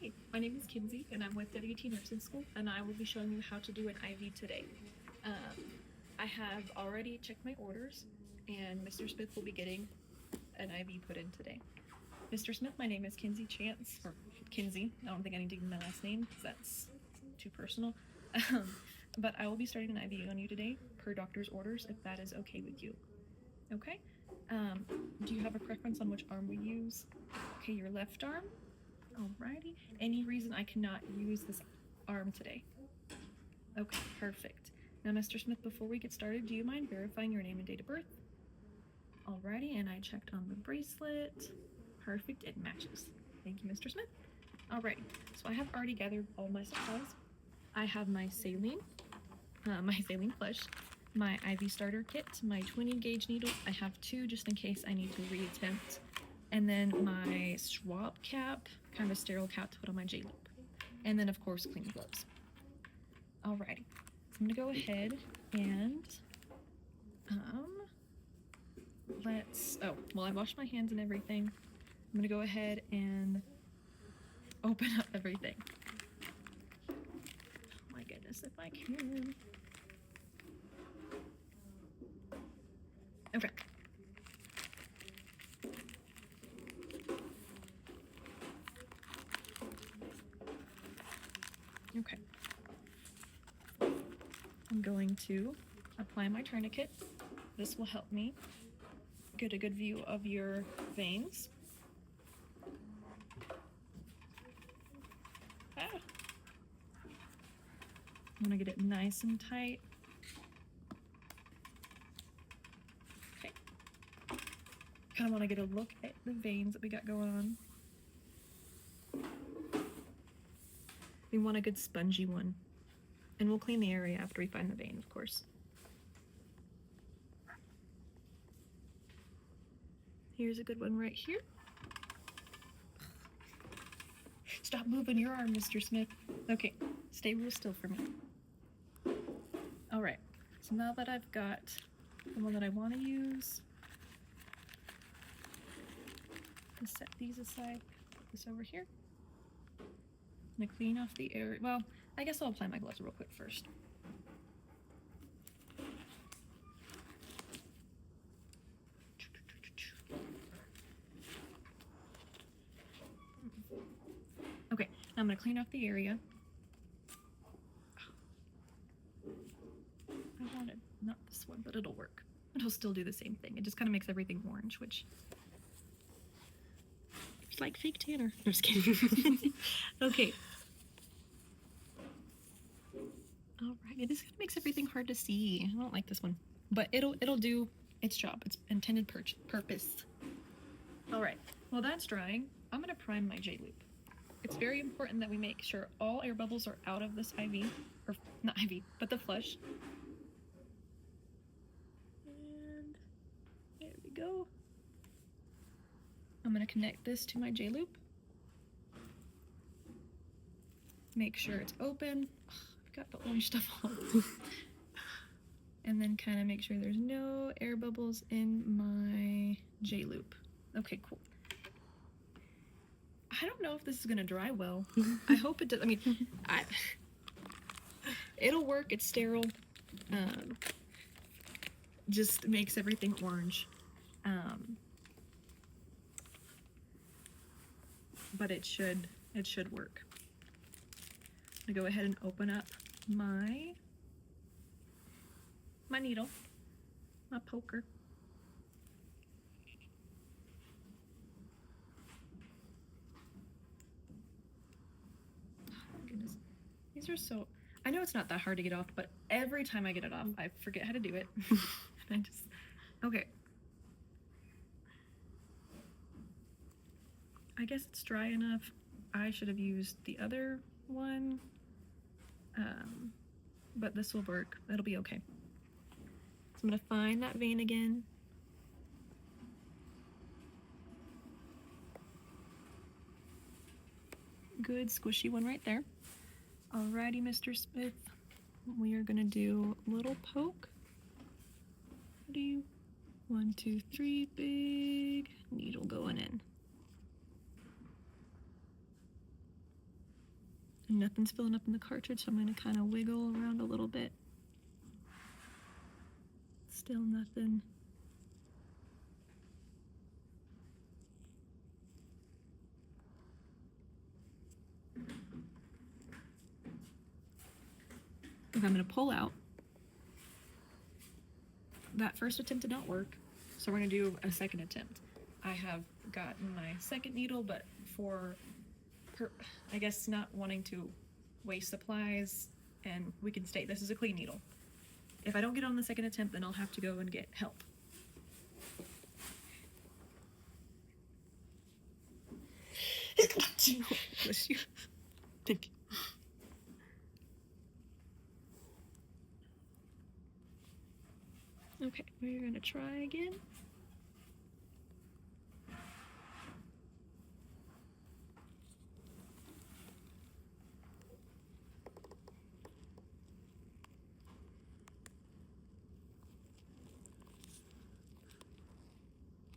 Hi, my name is Kinsey and I'm with WT Nursing School and I will be showing you how to do an IV today. I have already checked my orders and Mr. Smith will be getting an IV put in today. Mr. Smith, my name is McKensi Chance, or Kinsey. I don't think I need to give my last name because that's too personal. But I will be starting an IV on you today per doctor's orders if that is okay with you. Okay? Do you have a preference on which arm we use? Okay, your left arm. Alrighty. Any reason I cannot use this arm today? Okay, perfect. Now, Mr. Smith, before we get started, do you mind verifying your name and date of birth? Alrighty, and I checked on the bracelet. Perfect, it matches. Thank you, Mr. Smith. Alright, so I have already gathered all my supplies. I have my saline flush, my IV starter kit, my 20 gauge needle. I have 2 just in case I need to reattempt. And then my swab cap, kind of a sterile cap to put on my J-loop. And then, of course, clean gloves. Alrighty, so I'm gonna go ahead and I washed my hands and everything. I'm gonna go ahead and open up everything. Oh my goodness, if I can. Okay. Okay. I'm going to apply my tourniquet. This will help me get a good view of your veins. I'm gonna get it nice and tight. Okay. Kind of want to get a look at the veins that we got going on. We want a good spongy one. And we'll clean the area after we find the vein, of course. Here's a good one right here. Stop moving your arm, Mr. Smith. Okay, stay real still for me. All right, so now that I've got the one that I want to use, I'll set these aside, put this over here. I'm gonna clean off the area. Well, I guess I'll apply my gloves real quick first. Okay, now I'm gonna clean off the area. I wanted not this one, but it'll work. It'll still do the same thing. It just kind of makes everything orange, which it's like fake tanner. No, just kidding. Okay. Alright, this kind of makes everything hard to see. I don't like this one, but it'll do its job. Its intended purpose. Alright, while that's drying, I'm gonna prime my J-loop. It's very important that we make sure all air bubbles are out of this IV, or not IV, but the flush. And there we go. I'm gonna connect this to my J-loop. Make sure it's open. Oh, I've got the orange stuff on. And then kind of make sure there's no air bubbles in my J-loop. Okay, cool. I don't know if this is gonna dry well. I hope it does. I mean, it'll work. It's sterile. Just makes everything orange. But it should work. I'm gonna go ahead and open up my needle, my poker. Goodness. These are so, I know it's not that hard to get off, but every time I get it off, I forget how to do it. And okay. I guess it's dry enough. I should have used the other one, but this will work. It'll be okay. So I'm gonna find that vein again. Good squishy one right there. Alrighty, Mr. Smith, we are gonna do a little poke. 1, 2, 3, big needle going in. Nothing's filling up in the cartridge, so I'm going to kind of wiggle around a little bit. Still nothing. Okay, I'm going to pull out. That first attempt did not work, so we're going to do a second attempt. I have gotten my second needle, but for, I guess, not wanting to waste supplies, and we can state this is a clean needle. If I don't get it on the second attempt, then I'll have to go and get help. Bless you. Thank you. Okay, we're gonna try again.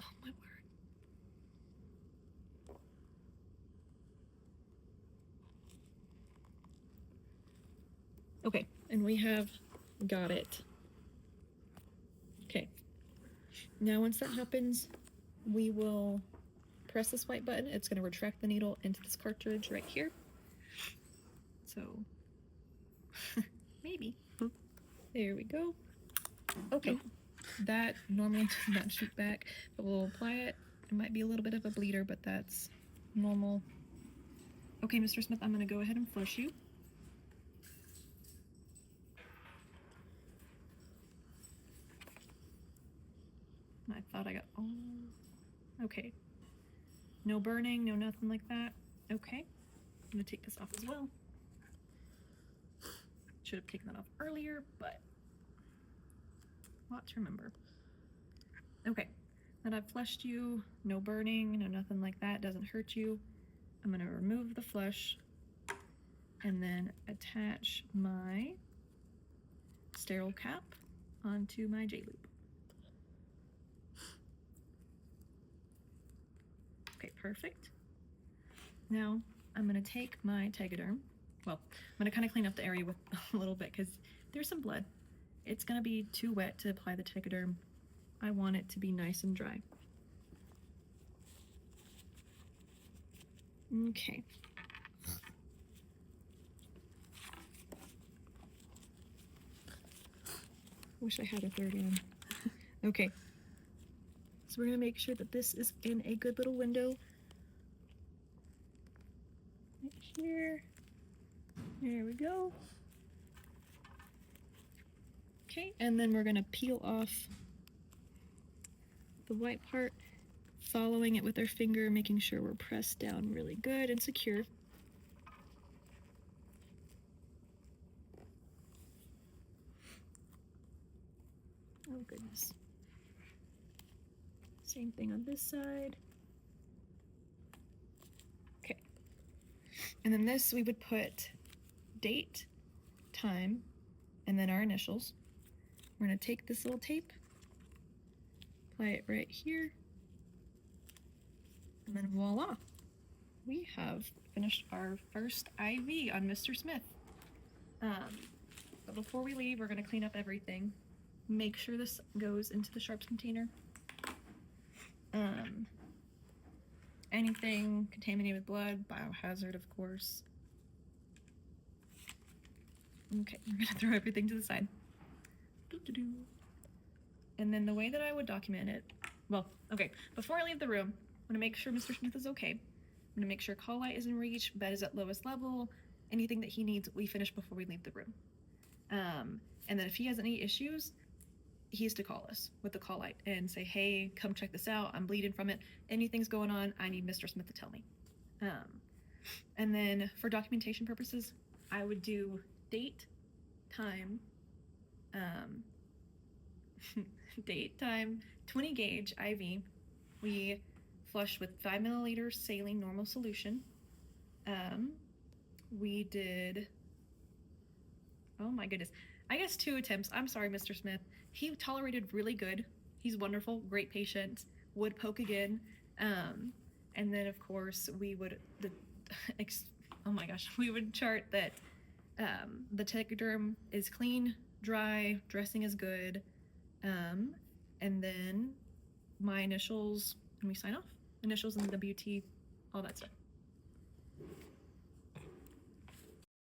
Oh my word. Okay, and we have got it. Okay, now once that happens, we will press this white button. It's going to retract the needle into this cartridge right here. So, maybe. There we go. Okay, that normally does not shoot back, but we'll apply it. It might be a little bit of a bleeder, but that's normal. Okay, Mr. Smith, I'm going to go ahead and flush you. I thought I got, oh, okay. No burning, no nothing like that. Okay, I'm gonna take this off as well. Should have taken that off earlier, but lot to remember. Okay, then I've flushed you, no burning, no nothing like that, doesn't hurt you. I'm gonna remove the flush and then attach my sterile cap onto my J-loop. Okay, perfect. Now I'm gonna take my Tegaderm. Well, I'm gonna kind of clean up the area with a little bit because there's some blood. It's gonna be too wet to apply the Tegaderm. I want it to be nice and dry. Okay. Wish I had a third one. Okay. So we're gonna make sure that this is in a good little window. Right here. There we go. Okay, and then we're gonna peel off the white part, following it with our finger, making sure we're pressed down really good and secure. Oh goodness. Same thing on this side. Okay. And then this we would put date, time, and then our initials. We're gonna take this little tape, apply it right here, and then voila. We have finished our first IV on Mr. Smith. But before we leave, we're gonna clean up everything. Make sure this goes into the sharps container. Anything contaminated with blood, biohazard, of course. Okay, we're gonna throw everything to the side. And then the way that I would document it, well, okay, before I leave the room, I'm gonna make sure Mr. Smith is okay. I'm gonna make sure call light is in reach, bed is at lowest level, anything that he needs, we finish before we leave the room. And then if he has any issues, he has to call us with the call light and say, hey, come check this out. I'm bleeding from it. Anything's going on. I need Mr. Smith to tell me. And then for documentation purposes, I would do date, time, date, time, 20 gauge IV. We flushed with 5 milliliters saline normal solution. We did, oh my goodness, I guess 2 attempts. I'm sorry, Mr. Smith. He tolerated really good. He's wonderful, great patient, would poke again. And then of course we would, oh my gosh, we would chart that the tegaderm is clean, dry, dressing is good, and then my initials, and we sign off. Initials and the WT, all that stuff.